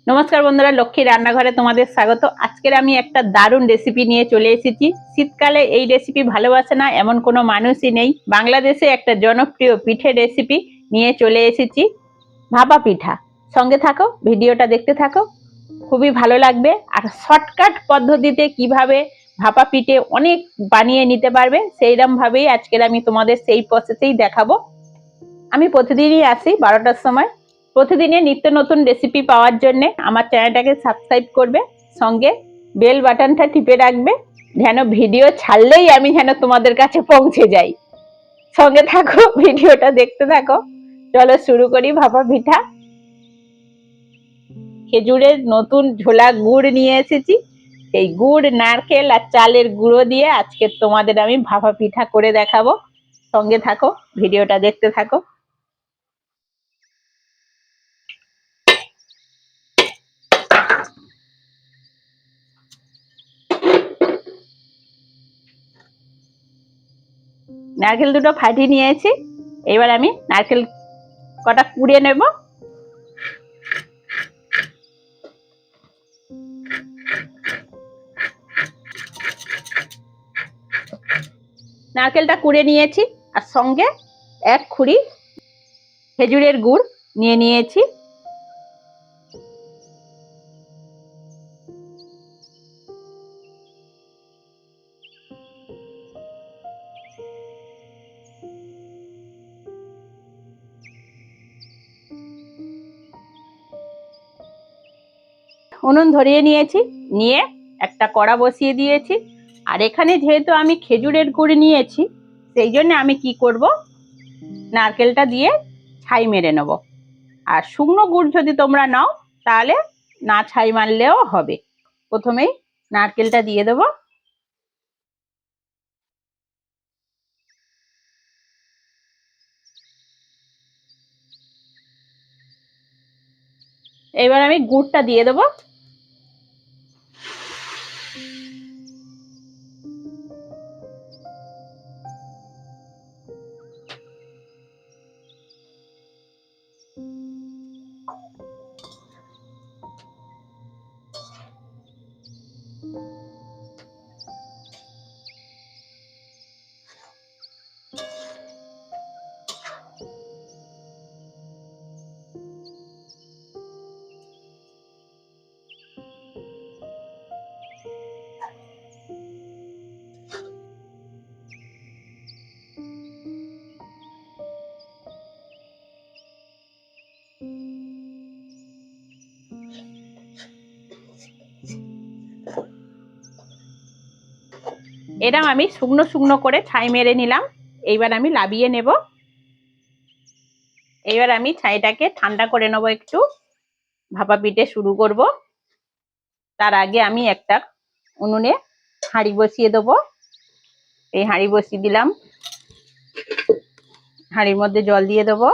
নমস্কার বন্ধুরা, লক্ষ্মী রান্নাঘরে তোমাদের স্বাগত। আজকের আমি একটা দারুণ রেসিপি নিয়ে চলে এসেছি। শীতকালে এই রেসিপি ভালোবাসে না এমন কোনো মানুষই নেই। বাংলাদেশে একটা জনপ্রিয় পিঠে রেসিপি নিয়ে চলে এসেছি, ভাপা পিঠা। সঙ্গে থাকো, ভিডিওটা দেখতে থাকো, খুবই ভালো লাগবে। আর শর্টকাট পদ্ধতিতে কিভাবে ভাপা পিঠে অনেক বানিয়ে নিতে পারবে সেইরকম ভাবেই আজকের আমি তোমাদের সেই প্রসেসেই দেখাবো। আমি প্রতিদিনই আসি 12টার সময়। প্রতিদিনের নিত্য নতুন রেসিপি পাওয়ার জন্য আমার চ্যানেলটাকে সাবস্ক্রাইব করবে, সঙ্গে বেল বাটনটা টিপে রাখবে, যেন ভিডিও ছাড়লেই আমি যেন তোমাদের কাছে পৌঁছে যাই। সঙ্গে থাকো, ভিডিওটা দেখতে থাকো। চলো শুরু করি ভাপা পিঠা। খেজুরের নতুন ঝোলা গুড় নিয়ে এসেছি। সেই গুড়, নারকেল আর চালের গুঁড়ো দিয়ে আজকে তোমাদের আমি ভাপা পিঠা করে দেখাবো। সঙ্গে থাকো, ভিডিওটা দেখতে থাকো। নারকেল দুটো ফাটিয়ে নিয়েছি। এবার আমি নারকেল কটা কুড়িয়ে নেব। নারকেলটা কুড়িয়ে নিয়েছি, আর সঙ্গে এক খুঁড়ি খেজুরের গুড় নিয়ে নিয়েছি। উনুন ধরিয়ে নিয়েছি, নিয়ে একটা কড়া বসিয়ে দিয়েছি। আর এখানে যেহেতু আমি খেজুরের গুড় নিয়েছি, সেই জন্য আমি কি করব, নারকেলটা দিয়ে ছাই মেরে নেব। আর শুকনো গুড় যদি তোমরা নাও তাহলে না ছাই মারলেও হবে। প্রথমেই নারকেলটা দিয়ে দেব। এবার আমি গুড়টা দিয়ে দেবো। এরকম আমি শুকনো শুকনো করে ছাই মেরে নিলাম। এইবার আমি লাবিয়ে নেব। এইবার আমি ছাইটাকে ঠান্ডা করে নেব একটু, ভাপা পিঠে শুরু করব। তার আগে আমি একটা উনুনে হাঁড়ি বসিয়ে দেবো। এই হাঁড়ি বসিয়ে দিলাম। হাঁড়ির মধ্যে জল দিয়ে দেবো।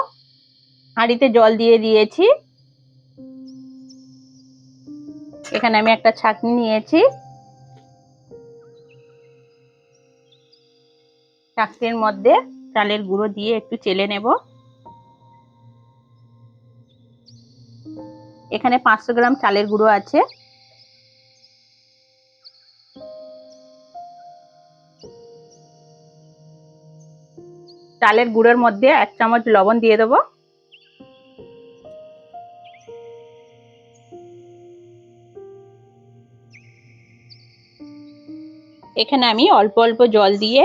হাঁড়িতে জল দিয়ে দিয়েছি। এখানে আমি একটা ছাঁকনি নিয়েছি। ছাঁকনির মধ্যে চালের গুঁড়ো দিয়ে একটু চেলে নেব। এখানে 500 গ্রাম চালের গুঁড়ো আছে। চালের গুঁড়োর মধ্যে 1 চামচ লবণ দিয়ে দেবো। এখানে আমি অল্প অল্প জল দিয়ে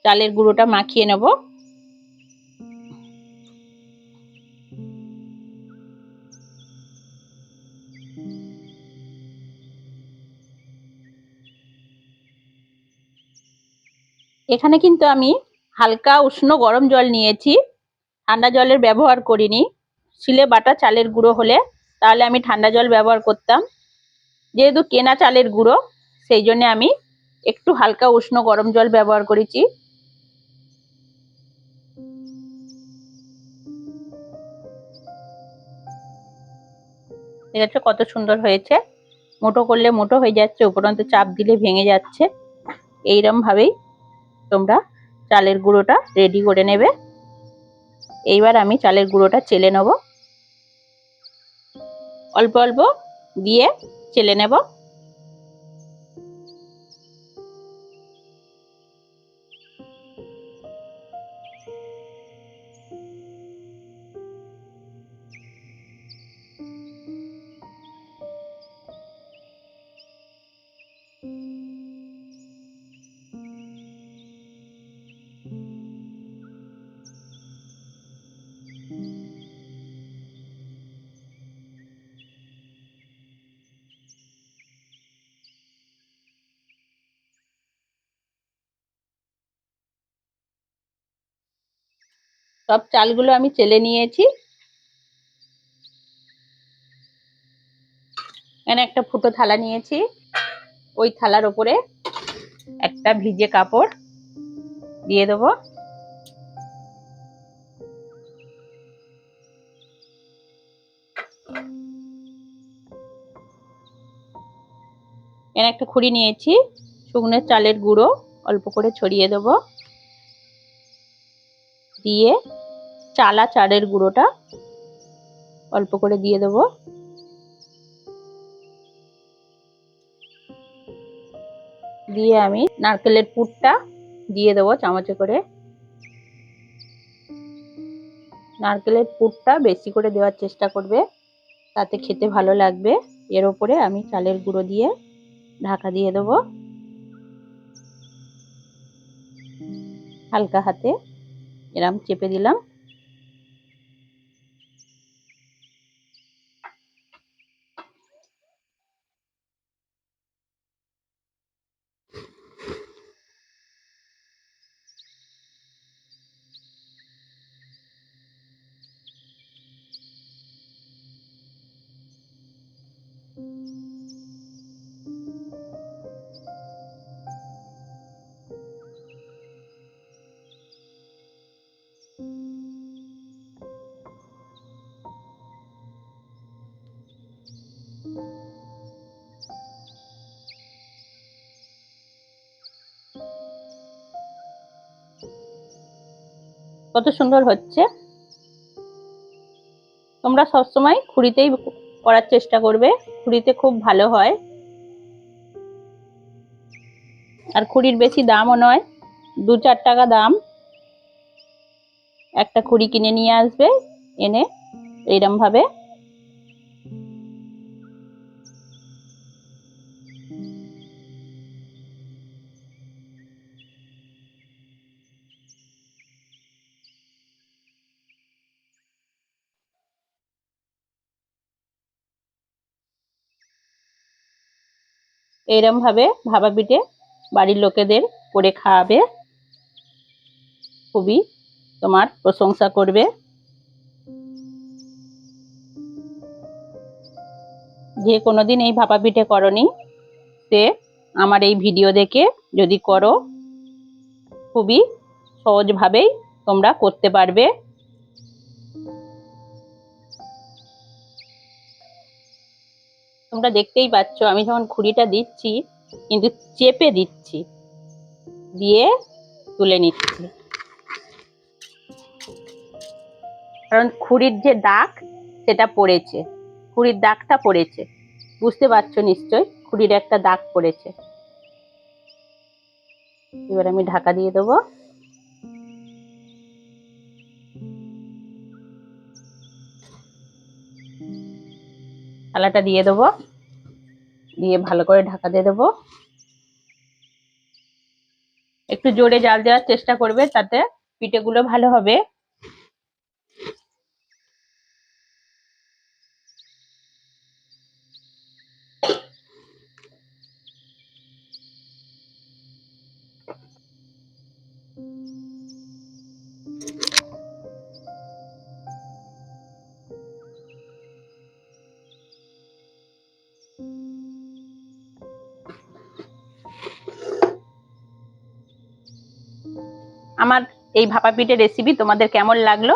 চালের গুঁড়োটা মাখিয়ে নেব। এখানে কিন্তু আমি হালকা উষ্ণ গরম জল নিয়েছি, ঠান্ডা জলের ব্যবহার করিনি। শিলে বাটা চালের গুঁড়ো হলে তাহলে আমি ঠান্ডা জল ব্যবহার করতাম। যেহেতু কেনা চালের গুঁড়ো, সেই জন্য আমি একটু হালকা উষ্ণ গরম জল ব্যবহার করেছি। ঠিক আছে, কত সুন্দর হয়েছে। মোটো করলে মোটো হয়ে যাচ্ছে, উপরন্ত চাপ দিলে ভেঙে যাচ্ছে। এইরকম ভাবেই তোমরা চালের গুঁড়োটা রেডি করে নেবে। এইবার আমি চালের গুঁড়োটা চেলে নেব। অল্প অল্প দিয়ে চেলে নেব। সব চালগুলো আমি চেলে নিয়েছি। এখানে একটা ফুটো থালা নিয়েছি, ওই থালার উপরে একটা ভিজে কাপড় দিয়ে দেবো। এখানে একটা খুঁড়ি নিয়েছি, শুকনো চালের গুঁড়ো অল্প করে ছড়িয়ে দেবো, দিয়ে চালা চালের গুঁড়োটা অল্প করে দিয়ে দেবো, দিয়ে আমি নারকেলের পুরটা দিয়ে দেবো চামচে করে। নারকেলের পুরটা বেশি করে দেওয়ার চেষ্টা করবে, তাতে খেতে ভালো লাগবে। এর উপরে আমি চালের গুঁড়ো দিয়ে ঢাকা দিয়ে দেবো, হালকা হাতে এরম চেপে দিলাম। কত সুন্দর হচ্ছে। তোমরা সবসময় খুঁড়িতেই করার চেষ্টা করবে, খুঁড়িতে খুব ভালো হয়। আর খুঁড়ির বেশি দামও নয়, 2-4 টাকা দাম। একটা খুঁড়ি কিনে নিয়ে আসবে, এনে এইরকম ভাবে এইরকম ভাবে ভাপা পিঠে বাড়ির লোকেদের করে খাওয়াবে, খুবই তোমার প্রশংসা করবে। যে কোনোদিন এই ভাপা পিঠে করনি, সে আমার এই ভিডিও দেখে যদি করো, খুবই সহজভাবেই তোমরা করতে পারবে। তোমরা দেখতেই পাচ্ছ আমি যখন খুঁড়িটা দিচ্ছি কিন্তু চেপে দিচ্ছি, দিয়ে তুলে নিচ্ছি, কারণ খুঁড়ির যে দাগ সেটা পড়েছে, খুঁড়ির দাগটা পড়েছে, বুঝতে পারছো নিশ্চয় খুঁড়ির একটা দাগ পড়েছে। এবার আমি ঢাকা দিয়ে দেবো। থালাটা দিয়ে দেবো, দিয়ে ভালো করে ঢাকা দিয়ে দেবো। একটু জোরে জাল দেওয়ার চেষ্টা করবে, তাতে পিঠেগুলো ভালো হবে। আমার এই ভাপা পিঠে রেসিপি তোমাদের কেমন লাগলো?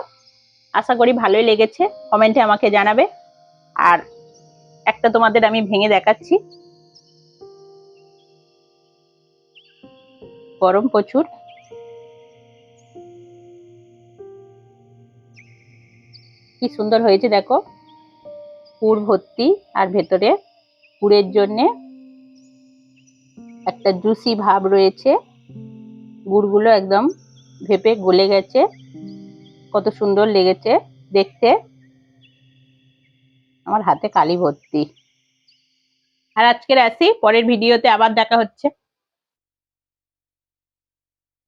আশা করি ভালোই লেগেছে, কমেন্টে আমাকে জানাবে। আর একটা তোমাদের আমি ভেঙে দেখাচ্ছি, গরম প্রচুর। কি সুন্দর হয়েছে দেখো। পুর ভর্তি, আর ভেতরে পুরের জন্যে একটা জুসি ভাব রয়েছে। গুড়গুলো একদম ভেপে গলে গেছে, কত সুন্দর লেগেছে দেখতে। আমার হাতে কালি ভর্তি। আর আজকের আসি, পরের ভিডিওতে আবার দেখা হচ্ছে।